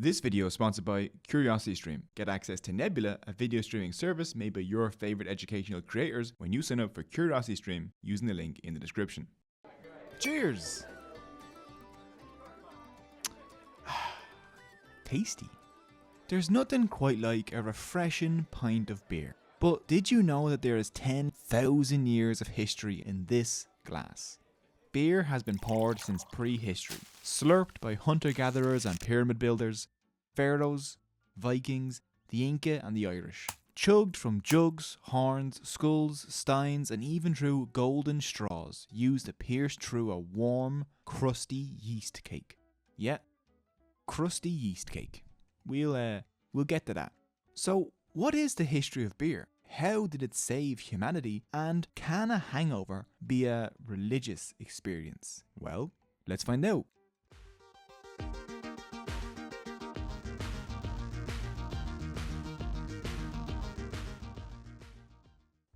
This video is sponsored by CuriosityStream. Get access to Nebula, a video streaming service made by your favorite educational creators when you sign up for CuriosityStream using the link in the description. Cheers! Tasty. There's nothing quite like a refreshing pint of beer. But did you know that there is 10,000 years of history in this glass? Beer has been poured since prehistory, slurped by hunter-gatherers and pyramid builders, Pharaohs, Vikings, the Inca and the Irish. Chugged from jugs, horns, skulls, steins and even through golden straws used to pierce through a warm, crusty yeast cake. Yeah, crusty yeast cake. We'll get to that. So, what is the history of beer? How did it save humanity? And can a hangover be a religious experience? Well, let's find out.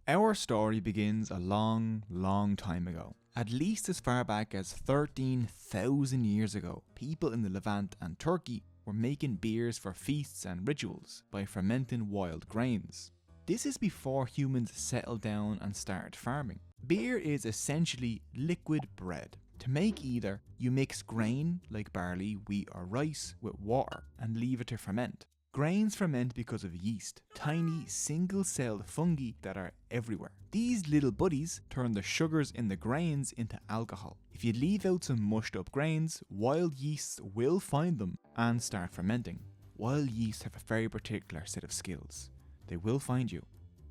Our story begins a long time ago. At least as far back as 13,000 years ago, people in the Levant and Turkey were making beers for feasts and rituals by fermenting wild grains. This is before humans settled down and started farming. Beer is essentially liquid bread. To make either, you mix grain like barley, wheat or rice with water and leave it to ferment. Grains ferment because of yeast, tiny single-celled fungi that are everywhere. These little buddies turn the sugars in the grains into alcohol. If you leave out some mushed up grains, wild yeasts will find them and start fermenting. Wild yeasts have a very particular set of skills. They will find you,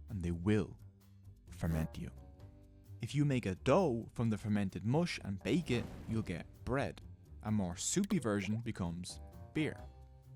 and they will ferment you. If you make a dough from the fermented mush and bake it, you'll get bread. A more soupy version becomes beer.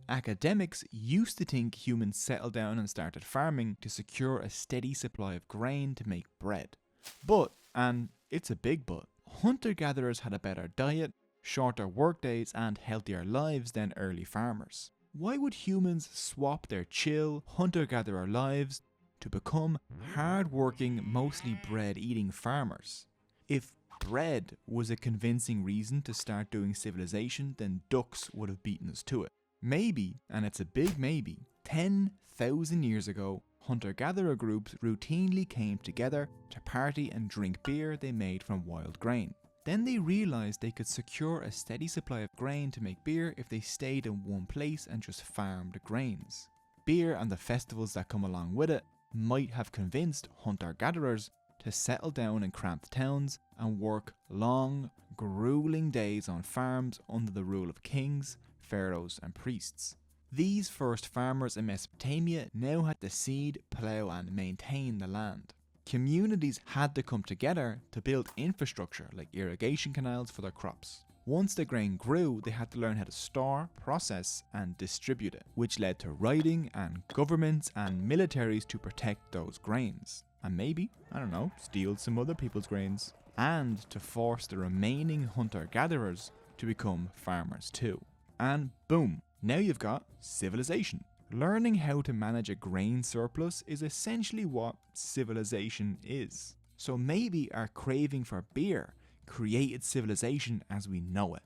Academics used to think humans settled down and started farming to secure a steady supply of grain to make bread. But, and it's a big but, hunter-gatherers had a better diet, shorter workdays and healthier lives than early farmers. Why would humans swap their chill, hunter-gatherer lives to become hard-working, mostly bread-eating farmers? If bread was a convincing reason to start doing civilization, then ducks would have beaten us to it. Maybe, and it's a big maybe, 10,000 years ago, hunter-gatherer groups routinely came together to party and drink beer they made from wild grain. Then they realised they could secure a steady supply of grain to make beer if they stayed in one place and just farmed grains. Beer and the festivals that come along with it might have convinced hunter-gatherers to settle down in cramped towns and work long, grueling days on farms under the rule of kings, pharaohs and priests. These first farmers in Mesopotamia now had to seed, plough and maintain the land. Communities had to come together to build infrastructure like irrigation canals for their crops. Once the grain grew, they had to learn how to store, process and distribute it, which led to writing and governments and militaries to protect those grains. And maybe, I don't know, steal some other people's grains. And to force the remaining hunter-gatherers to become farmers too. And boom, now you've got civilization. Learning how to manage a grain surplus is essentially what civilization is. So maybe our craving for beer created civilization as we know it.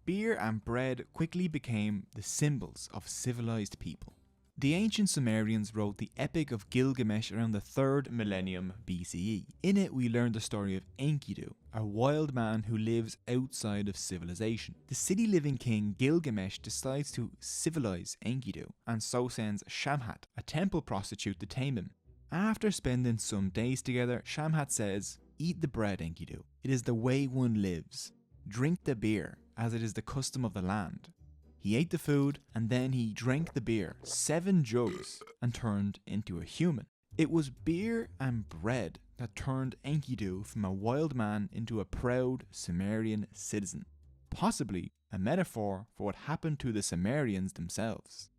Beer and bread quickly became the symbols of civilized people. The ancient Sumerians wrote the Epic of Gilgamesh around the 3rd millennium BCE. In it we learn the story of Enkidu, a wild man who lives outside of civilization. The city-living king Gilgamesh decides to civilize Enkidu and so sends Shamhat, a temple prostitute, to tame him. After spending some days together, Shamhat says, "Eat the bread, Enkidu. It is the way one lives. Drink the beer, as it is the custom of the land." He ate the food and then he drank the beer, 7 jugs, and turned into a human. It was beer and bread that turned Enkidu from a wild man into a proud Sumerian citizen. Possibly a metaphor for what happened to the Sumerians themselves.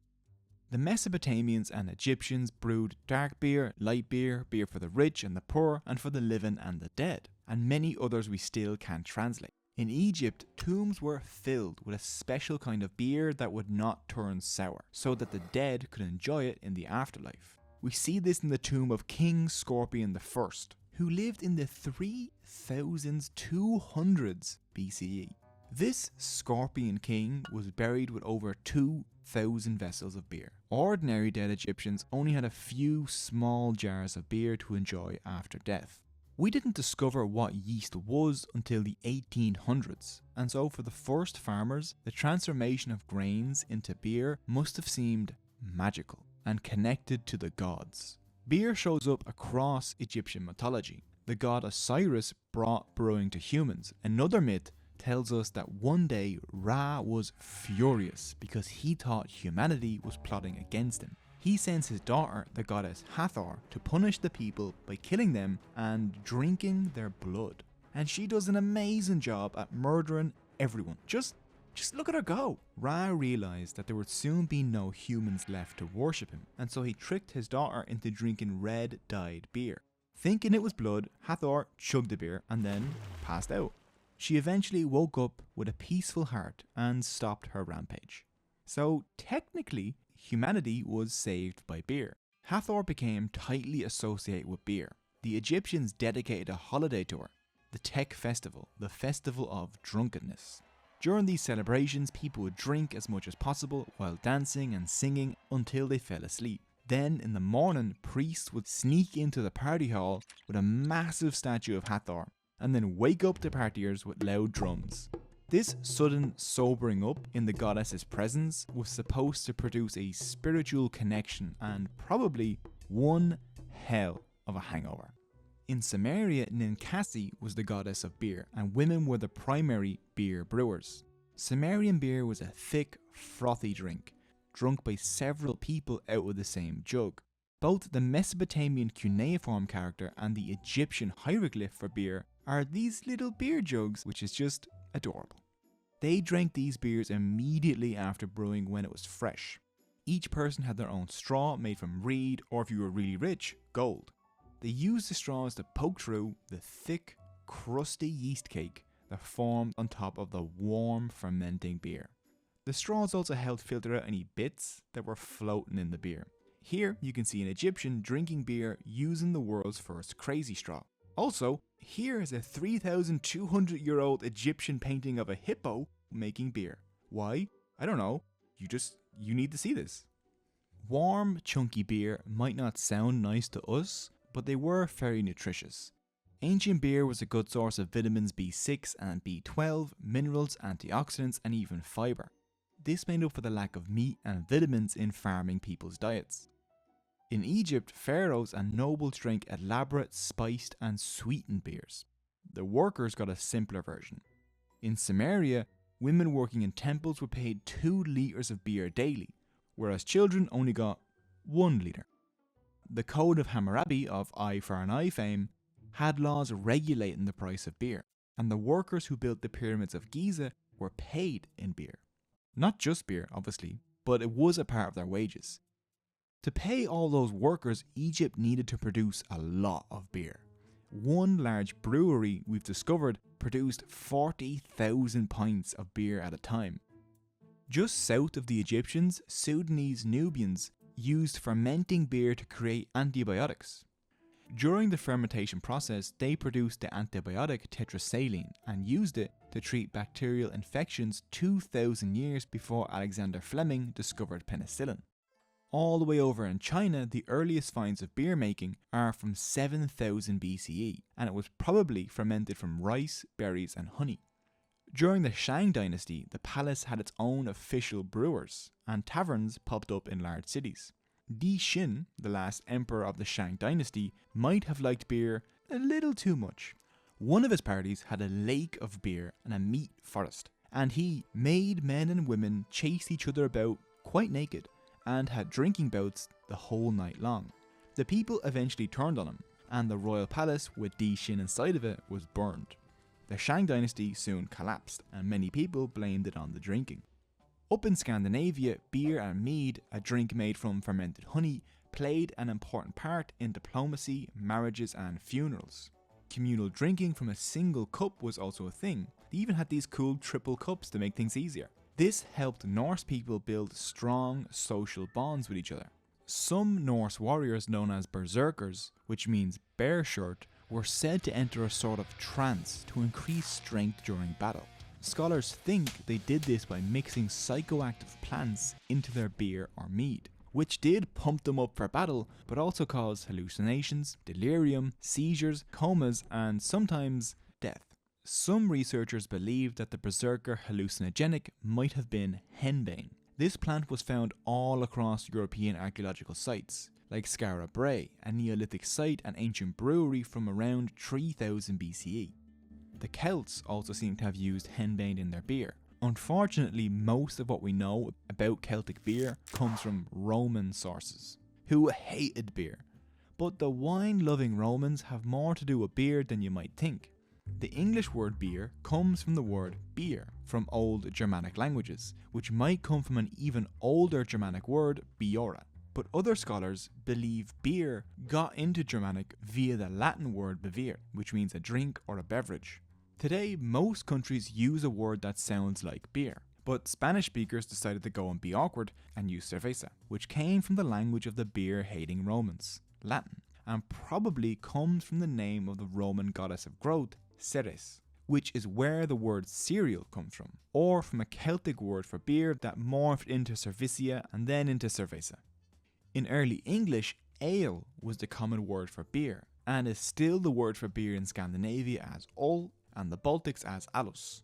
The Mesopotamians and Egyptians brewed dark beer, light beer, beer for the rich and the poor, and for the living and the dead, and many others we still can't translate. In Egypt, tombs were filled with a special kind of beer that would not turn sour, so that the dead could enjoy it in the afterlife. We see this in the tomb of King Scorpion I, who lived in the 3200s BCE. This Scorpion King was buried with over 2,000 vessels of beer. Ordinary dead Egyptians only had a few small jars of beer to enjoy after death. We didn't discover what yeast was until the 1800s, and so for the first farmers, the transformation of grains into beer must have seemed magical and connected to the gods. Beer shows up across Egyptian mythology. The god Osiris brought brewing to humans. Another myth tells us that one day Ra was furious because he thought humanity was plotting against him. He sends his daughter, the goddess Hathor, to punish the people by killing them and drinking their blood. And she does an amazing job at murdering everyone. Just look at her go. Ra realized that there would soon be no humans left to worship him, and so he tricked his daughter into drinking red dyed beer. Thinking it was blood, Hathor chugged the beer and then passed out. She eventually woke up with a peaceful heart and stopped her rampage. So technically, humanity was saved by beer. Hathor became tightly associated with beer. The Egyptians dedicated a holiday to her, the Tek Festival, the festival of drunkenness. During these celebrations, people would drink as much as possible while dancing and singing until they fell asleep. Then in the morning, priests would sneak into the party hall with a massive statue of Hathor and then wake up the partiers with loud drums. This sudden sobering up in the goddess's presence was supposed to produce a spiritual connection and probably one hell of a hangover. In Samaria, Ninkasi was the goddess of beer, and women were the primary beer brewers. Sumerian beer was a thick, frothy drink, drunk by several people out of the same jug. Both the Mesopotamian cuneiform character and the Egyptian hieroglyph for beer are these little beer jugs, which is just adorable. They drank these beers immediately after brewing when it was fresh. Each person had their own straw made from reed, or if you were really rich, gold. They used the straws to poke through the thick, crusty yeast cake that formed on top of the warm, fermenting beer. The straws also helped filter out any bits that were floating in the beer. Here you can see an Egyptian drinking beer using the world's first crazy straw. Also, here is a 3,200-year-old Egyptian painting of a hippo making beer. Why? I don't know. You need to see this. Warm, chunky beer might not sound nice to us, but they were very nutritious. Ancient beer was a good source of vitamins B6 and B12, minerals, antioxidants, and even fibre. This made up for the lack of meat and vitamins in farming people's diets. In Egypt, pharaohs and nobles drank elaborate, spiced, and sweetened beers. The workers got a simpler version. In Samaria, women working in temples were paid 2 litres of beer daily, whereas children only got 1 litre. The Code of Hammurabi, of eye for an eye fame, had laws regulating the price of beer, and the workers who built the pyramids of Giza were paid in beer. Not just beer, obviously, but it was a part of their wages. To pay all those workers, Egypt needed to produce a lot of beer. One large brewery we've discovered produced 40,000 pints of beer at a time. Just south of the Egyptians, Sudanese Nubians used fermenting beer to create antibiotics. During the fermentation process, they produced the antibiotic tetrasaline and used it to treat bacterial infections 2,000 years before Alexander Fleming discovered penicillin. All the way over in China, the earliest finds of beer making are from 7000 BCE, and it was probably fermented from rice, berries, and honey. During the Shang dynasty, the palace had its own official brewers, and taverns popped up in large cities. Di Xin, the last emperor of the Shang dynasty, might have liked beer a little too much. One of his parties had a lake of beer and a meat forest, and he made men and women chase each other about quite naked, and had drinking bouts the whole night long. The people eventually turned on him, and the royal palace with Di Xin inside of it was burned. The Shang dynasty soon collapsed, and many people blamed it on the drinking. Up in Scandinavia, beer and mead, a drink made from fermented honey, played an important part in diplomacy, marriages, and funerals. Communal drinking from a single cup was also a thing. They even had these cool triple cups to make things easier. This helped Norse people build strong social bonds with each other. Some Norse warriors known as berserkers, which means bear shirt, were said to enter a sort of trance to increase strength during battle. Scholars think they did this by mixing psychoactive plants into their beer or mead, which did pump them up for battle, but also caused hallucinations, delirium, seizures, comas, and sometimes death. Some researchers believe that the berserker hallucinogenic might have been henbane. This plant was found all across European archaeological sites, like Skara Brae, a Neolithic site and ancient brewery from around 3000 BCE. The Celts also seem to have used henbane in their beer. Unfortunately, most of what we know about Celtic beer comes from Roman sources, who hated beer. But the wine-loving Romans have more to do with beer than you might think. The English word beer comes from the word beer from old Germanic languages, which might come from an even older Germanic word, biora. But other scholars believe beer got into Germanic via the Latin word bevere, which means a drink or a beverage. Today, most countries use a word that sounds like beer, but Spanish speakers decided to go and be awkward and use cerveza, which came from the language of the beer-hating Romans, Latin, and probably comes from the name of the Roman goddess of growth, Ceres, which is where the word cereal comes from, or from a Celtic word for beer that morphed into cervisia and then into cerveza. In early English, ale was the common word for beer, and is still the word for beer in Scandinavia as öl, and the Baltics as alus.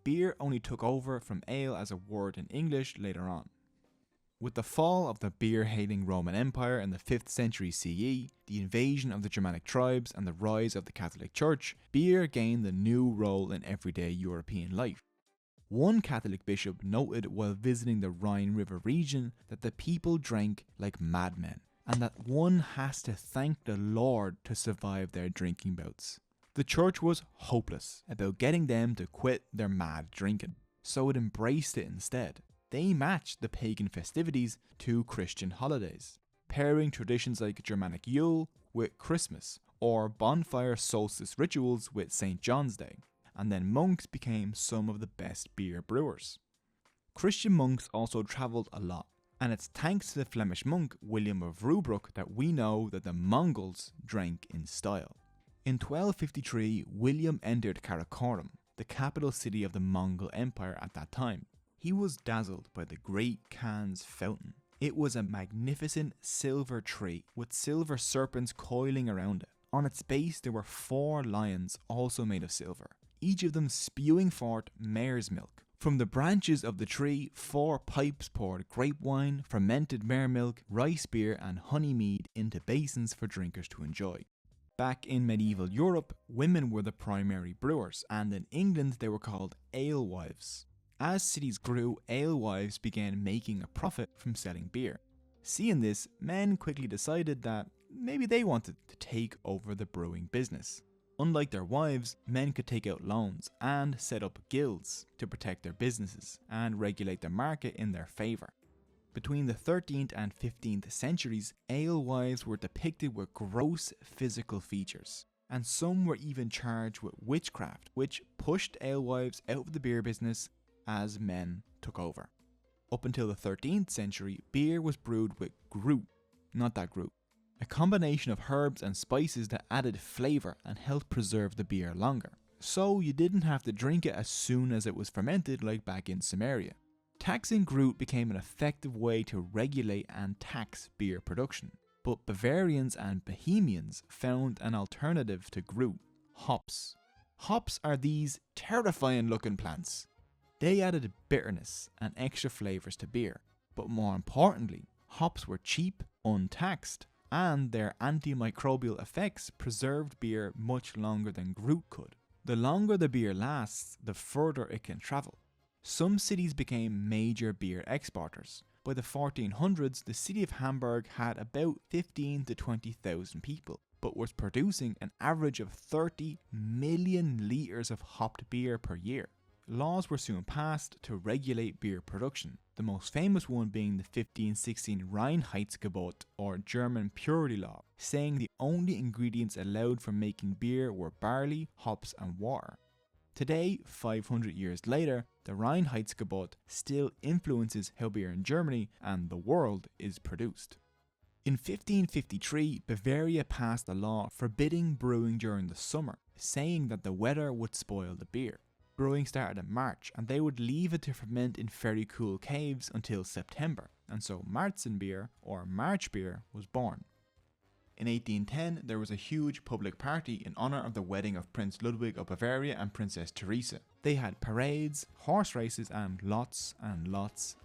Beer only took over from ale as a word in English later on. With the fall of the beer-hating Roman Empire in the 5th century CE, the invasion of the Germanic tribes and the rise of the Catholic Church, beer gained a new role in everyday European life. One Catholic bishop noted while visiting the Rhine River region that the people drank like madmen, and that one has to thank the Lord to survive their drinking bouts. The church was hopeless about getting them to quit their mad drinking, so it embraced it instead. They matched the pagan festivities to Christian holidays, pairing traditions like Germanic Yule with Christmas, or bonfire solstice rituals with St. John's Day, and then monks became some of the best beer brewers. Christian monks also travelled a lot, and it's thanks to the Flemish monk William of Rubruck that we know that the Mongols drank in style. In 1253, William entered Karakoram, the capital city of the Mongol Empire at that time. He was dazzled by the Great Khan's fountain. It was a magnificent silver tree with silver serpents coiling around it. On its base there were 4 lions, also made of silver, each of them spewing forth mare's milk. From the branches of the tree, 4 pipes poured grape wine, fermented mare milk, rice beer and honey mead into basins for drinkers to enjoy. Back in medieval Europe, women were the primary brewers, and in England they were called alewives. As cities grew, alewives began making a profit from selling beer. Seeing this, men quickly decided that maybe they wanted to take over the brewing business. Unlike their wives, men could take out loans and set up guilds to protect their businesses and regulate the market in their favour. Between the 13th and 15th centuries, alewives were depicted with gross physical features, and some were even charged with witchcraft, which pushed alewives out of the beer business as men took over. Up until the 13th century, beer was brewed with grut, not that Groot, a combination of herbs and spices that added flavour and helped preserve the beer longer. So you didn't have to drink it as soon as it was fermented like back in Samaria. Taxing Groot became an effective way to regulate and tax beer production, but Bavarians and Bohemians found an alternative to Groot: hops. Hops are these terrifying looking plants. They added bitterness and extra flavours to beer, but more importantly, hops were cheap, untaxed, and their antimicrobial effects preserved beer much longer than Groot could. The longer the beer lasts, the further it can travel. Some cities became major beer exporters. By the 1400s, the city of Hamburg had about 15 to 20,000 people, but was producing an average of 30 million litres of hopped beer per year. Laws were soon passed to regulate beer production, the most famous one being the 1516 Reinheitsgebot, or German purity law, saying the only ingredients allowed for making beer were barley, hops and water. Today, 500 years later, the Reinheitsgebot still influences how beer in Germany and the world is produced. In 1553, Bavaria passed a law forbidding brewing during the summer, saying that the weather would spoil the beer. brewing started in March, and they would leave it to ferment in very cool caves until September, and so Märzenbier, or March beer, was born. In 1810, there was a huge public party in honour of the wedding of Prince Ludwig of Bavaria and Princess Theresa. They had parades, horse races and lots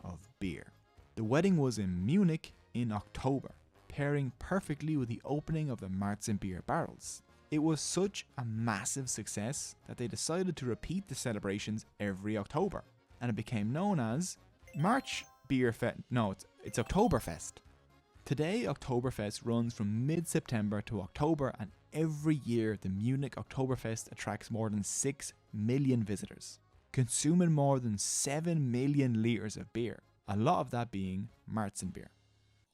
of beer. The wedding was in Munich in October, pairing perfectly with the opening of the Märzenbier barrels. It was such a massive success that they decided to repeat the celebrations every October, and it became known as it's Oktoberfest. Today, Oktoberfest runs from mid-September to October, and every year the Munich Oktoberfest attracts more than 6 million visitors, consuming more than 7 million litres of beer, a lot of that being Märzenbier.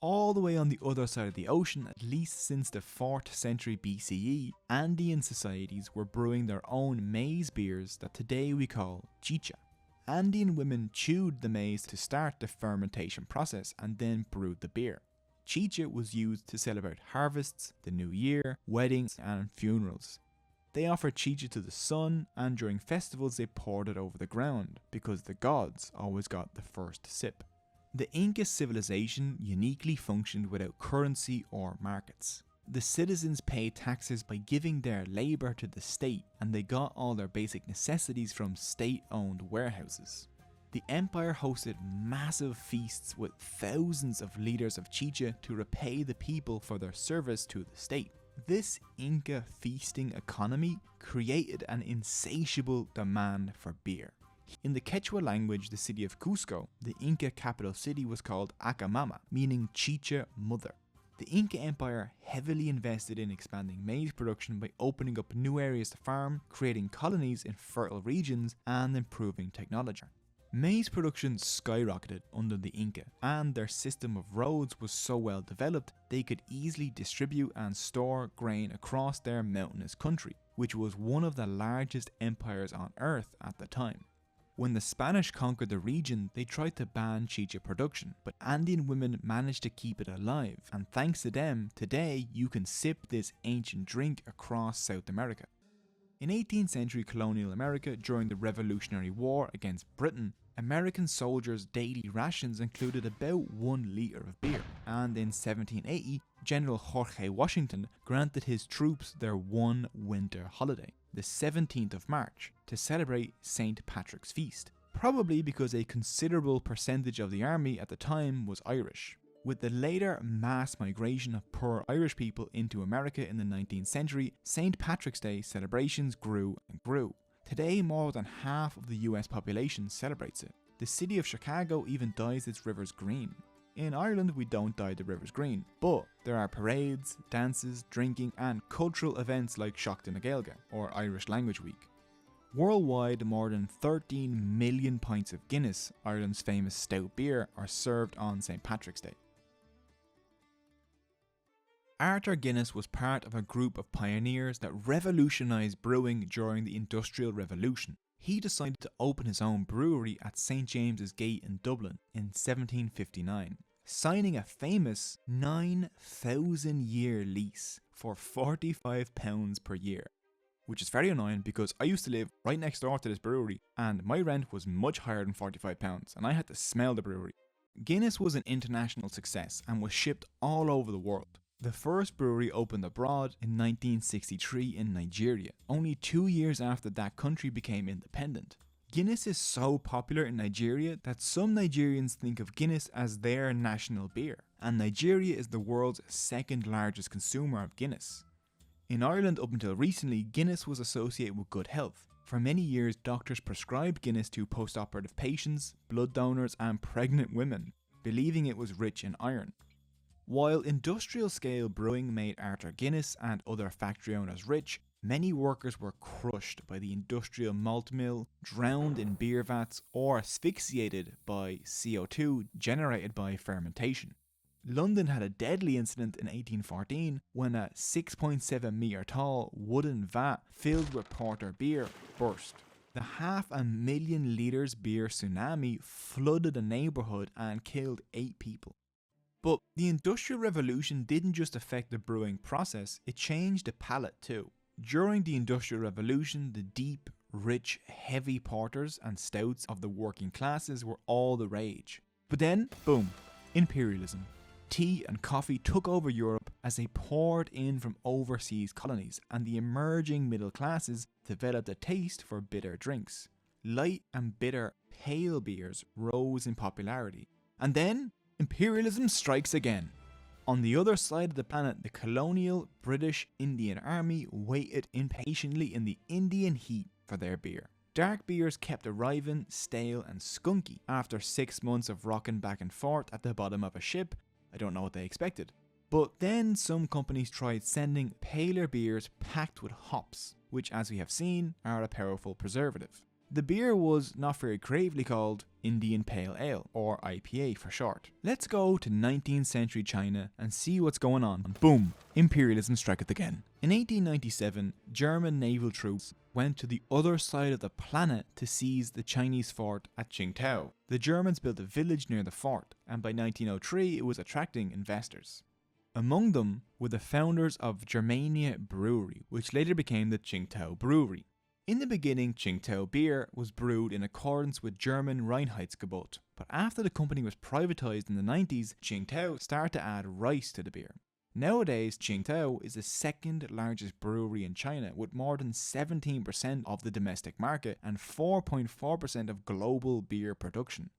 All the way on the other side of the ocean, at least since the 4th century BCE, Andean societies were brewing their own maize beers that today we call chicha. Andean women chewed the maize to start the fermentation process and then brewed the beer. Chicha was used to celebrate harvests, the new year, weddings and funerals. They offered chicha to the sun, and during festivals they poured it over the ground, because the gods always got the first sip. The Inca civilization uniquely functioned without currency or markets. The citizens paid taxes by giving their labour to the state, and they got all their basic necessities from state-owned warehouses. The empire hosted massive feasts with thousands of litres of chicha to repay the people for their service to the state. This Inca feasting economy created an insatiable demand for beer. In the Quechua language, the city of Cusco, the Inca capital city, was called Acamama, meaning chicha mother. The Inca Empire heavily invested in expanding maize production by opening up new areas to farm, creating colonies in fertile regions, and improving technology. Maize production skyrocketed under the Inca, and their system of roads was so well developed they could easily distribute and store grain across their mountainous country, which was one of the largest empires on earth at the time. When the Spanish conquered the region, they tried to ban chicha production, but Andean women managed to keep it alive, and thanks to them, today you can sip this ancient drink across South America. In 18th century colonial America, during the Revolutionary War against Britain, American soldiers' daily rations included about 1 litre of beer, and in 1780, General Jorge Washington granted his troops their one winter holiday, the 17th of March, to celebrate St. Patrick's Feast, probably because a considerable percentage of the army at the time was Irish. With the later mass migration of poor Irish people into America in the 19th century, St. Patrick's Day celebrations grew and grew. Today, more than half of the US population celebrates it. The city of Chicago even dyes its rivers green. In Ireland, we don't dye the rivers green, but there are parades, dances, drinking, and cultural events like Chugged, or Irish Language Week. Worldwide, more than 13 million pints of Guinness, Ireland's famous stout beer, are served on St. Patrick's Day. Arthur Guinness was part of a group of pioneers that revolutionised brewing during the Industrial Revolution. He decided to open his own brewery at St James's Gate in Dublin in 1759, signing a famous 9,000-year lease for £45 per year. Which is very annoying because I used to live right next door to this brewery and my rent was much higher than £45 and I had to smell the brewery. Guinness was an international success and was shipped all over the world. The first brewery opened abroad in 1963 in Nigeria, only 2 years after that country became independent. Guinness is so popular in Nigeria that some Nigerians think of Guinness as their national beer, and Nigeria is the world's second largest consumer of Guinness. In Ireland up until recently, Guinness was associated with good health. For many years, doctors prescribed Guinness to post-operative patients, blood donors and pregnant women, believing it was rich in iron. While industrial-scale brewing made Arthur Guinness and other factory owners rich, many workers were crushed by the industrial malt mill, drowned in beer vats, or asphyxiated by CO2 generated by fermentation. London had a deadly incident in 1814 when a 6.7 metre tall wooden vat filled with porter beer burst. The 500,000 litres beer tsunami flooded the neighbourhood and killed 8 people. But the Industrial Revolution didn't just affect the brewing process, it changed the palate too. During the Industrial Revolution, the deep, rich, heavy porters and stouts of the working classes were all the rage. But then, boom, imperialism. Tea and coffee took over Europe as they poured in from overseas colonies, and the emerging middle classes developed a taste for bitter drinks. Light and bitter pale beers rose in popularity. And then, imperialism strikes again. On the other side of the planet, the colonial British Indian Army waited impatiently in the Indian heat for their beer. Dark beers kept arriving stale and skunky. After 6 months of rocking back and forth at the bottom of a ship, I don't know what they expected. But then some companies tried sending paler beers packed with hops, which, as we have seen, are a powerful preservative. The beer was not very creatively called Indian Pale Ale, or IPA for short. Let's go to 19th century China and see what's going on. Boom! Imperialism striketh again. In 1897, German naval troops went to the other side of the planet to seize the Chinese fort at Qingdao. The Germans built a village near the fort, and by 1903 it was attracting investors. Among them were the founders of Germania Brewery, which later became the Qingdao Brewery. In the beginning, Qingdao beer was brewed in accordance with German Reinheitsgebot, but after the company was privatized in the 90s, Qingdao started to add rice to the beer. Nowadays, Qingdao is the second largest brewery in China with more than 17% of the domestic market and 4.4% of global beer production.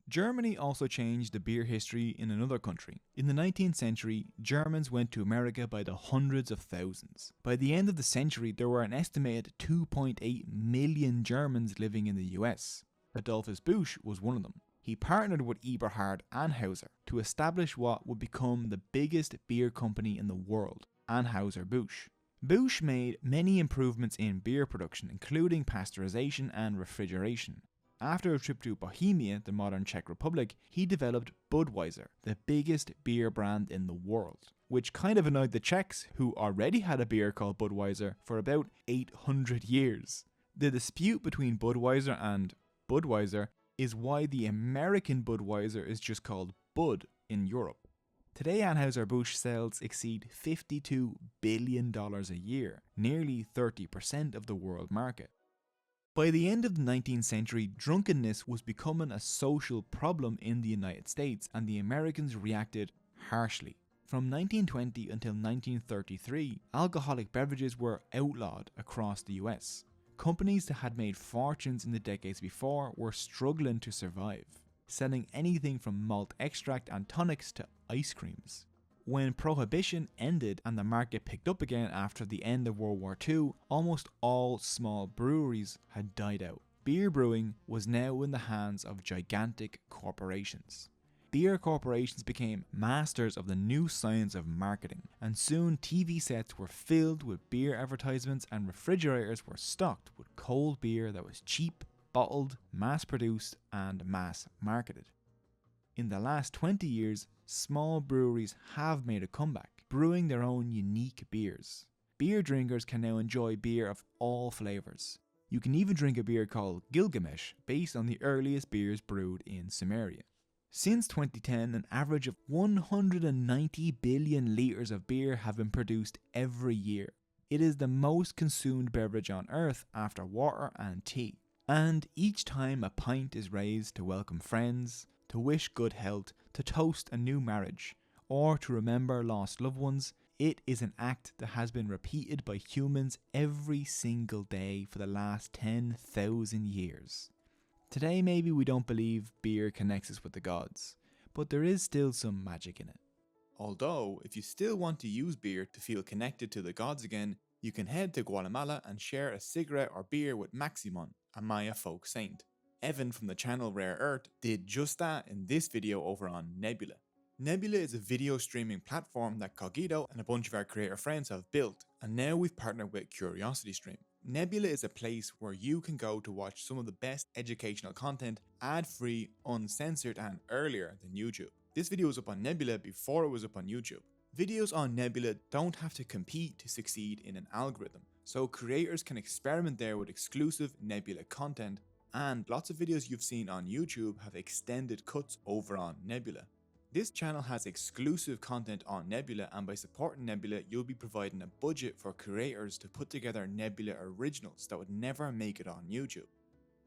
Germany also changed the beer history in another country. In the 19th century, Germans went to America by the hundreds of thousands. By the end of the century, there were an estimated 2.8 million Germans living in the US. Adolphus Busch was one of them. He partnered with Eberhard Anheuser to establish what would become the biggest beer company in the world, Anheuser-Busch. Busch made many improvements in beer production, including pasteurization and refrigeration. After a trip to Bohemia, the modern Czech Republic, he developed Budweiser, the biggest beer brand in the world, which kind of annoyed the Czechs, who already had a beer called Budweiser for about 800 years. The dispute between Budweiser and Budweiser is why the American Budweiser is just called Bud in Europe. Today, Anheuser-Busch sales exceed $52 billion a year, nearly 30% of the world market. By the end of the 19th century, drunkenness was becoming a social problem in the United States, and the Americans reacted harshly. From 1920 until 1933, alcoholic beverages were outlawed across the US. Companies that had made fortunes in the decades before were struggling to survive, selling anything from malt extract and tonics to ice creams. When prohibition ended and the market picked up again after the end of World War II, almost all small breweries had died out. Beer brewing was now in the hands of gigantic corporations. Beer corporations became masters of the new science of marketing, and soon TV sets were filled with beer advertisements and refrigerators were stocked with cold beer that was cheap, bottled, mass-produced and mass-marketed. In the last 20 years, small breweries have made a comeback, brewing their own unique beers. Beer drinkers can now enjoy beer of all flavours. You can even drink a beer called Gilgamesh, based on the earliest beers brewed in Sumeria. Since 2010, an average of 190 billion litres of beer have been produced every year. It is the most consumed beverage on earth after water and tea. And each time a pint is raised to welcome friends, to wish good health, to toast a new marriage, or to remember lost loved ones, it is an act that has been repeated by humans every single day for the last 10,000 years. Today maybe we don't believe beer connects us with the gods, but there is still some magic in it. Although, if you still want to use beer to feel connected to the gods again, you can head to Guatemala and share a cigarette or beer with Maximon, a Maya folk saint. Evan from the channel Rare Earth did just that in this video over on Nebula. Nebula is a video streaming platform that Cogito and a bunch of our creator friends have built, and now we've partnered with CuriosityStream. Nebula is a place where you can go to watch some of the best educational content, ad-free, uncensored and earlier than YouTube. This video was up on Nebula before it was up on YouTube. Videos on Nebula don't have to compete to succeed in an algorithm, so creators can experiment there with exclusive Nebula content, and lots of videos you've seen on YouTube have extended cuts over on Nebula. This channel has exclusive content on Nebula, and by supporting Nebula, you'll be providing a budget for creators to put together Nebula originals that would never make it on YouTube.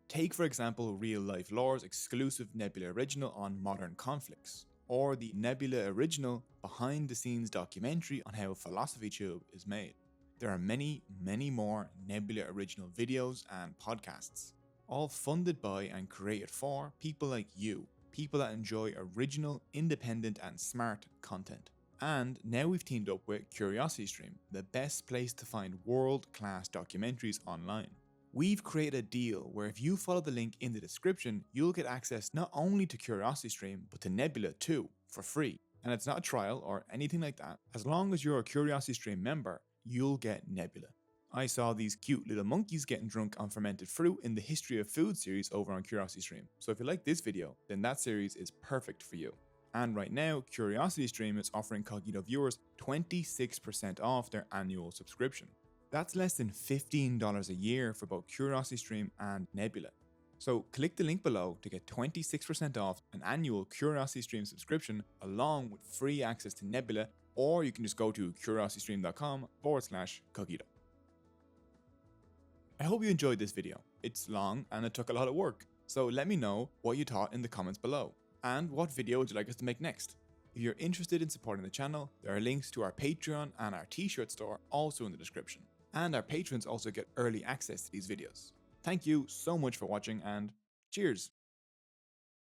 Take for example Real Life Lore's exclusive Nebula original on modern conflicts, or the Nebula original behind the scenes documentary on how Philosophy Tube is made. There are many more Nebula original videos and podcasts, all funded by and created for people like you, people that enjoy original, independent and smart content. And now we've teamed up with CuriosityStream, the best place to find world-class documentaries online. We've created a deal where if you follow the link in the description, you'll get access not only to CuriosityStream, but to Nebula too, for free. And it's not a trial or anything like that. As long as you're a CuriosityStream member, you'll get Nebula. I saw these cute little monkeys getting drunk on fermented fruit in the History of Food series over on CuriosityStream. So if you like this video, then that series is perfect for you. And right now, CuriosityStream is offering Cogito viewers 26% off their annual subscription. That's less than $15 a year for both CuriosityStream and Nebula. So click the link below to get 26% off an annual CuriosityStream subscription along with free access to Nebula, or you can just go to curiositystream.com/cogito. I hope you enjoyed this video. It's long and it took a lot of work, so let me know what you thought in the comments below, and what video would you like us to make next. If you're interested in supporting the channel, there are links to our Patreon and our t-shirt store also in the description, and our patrons also get early access to these videos. Thank you so much for watching, and cheers!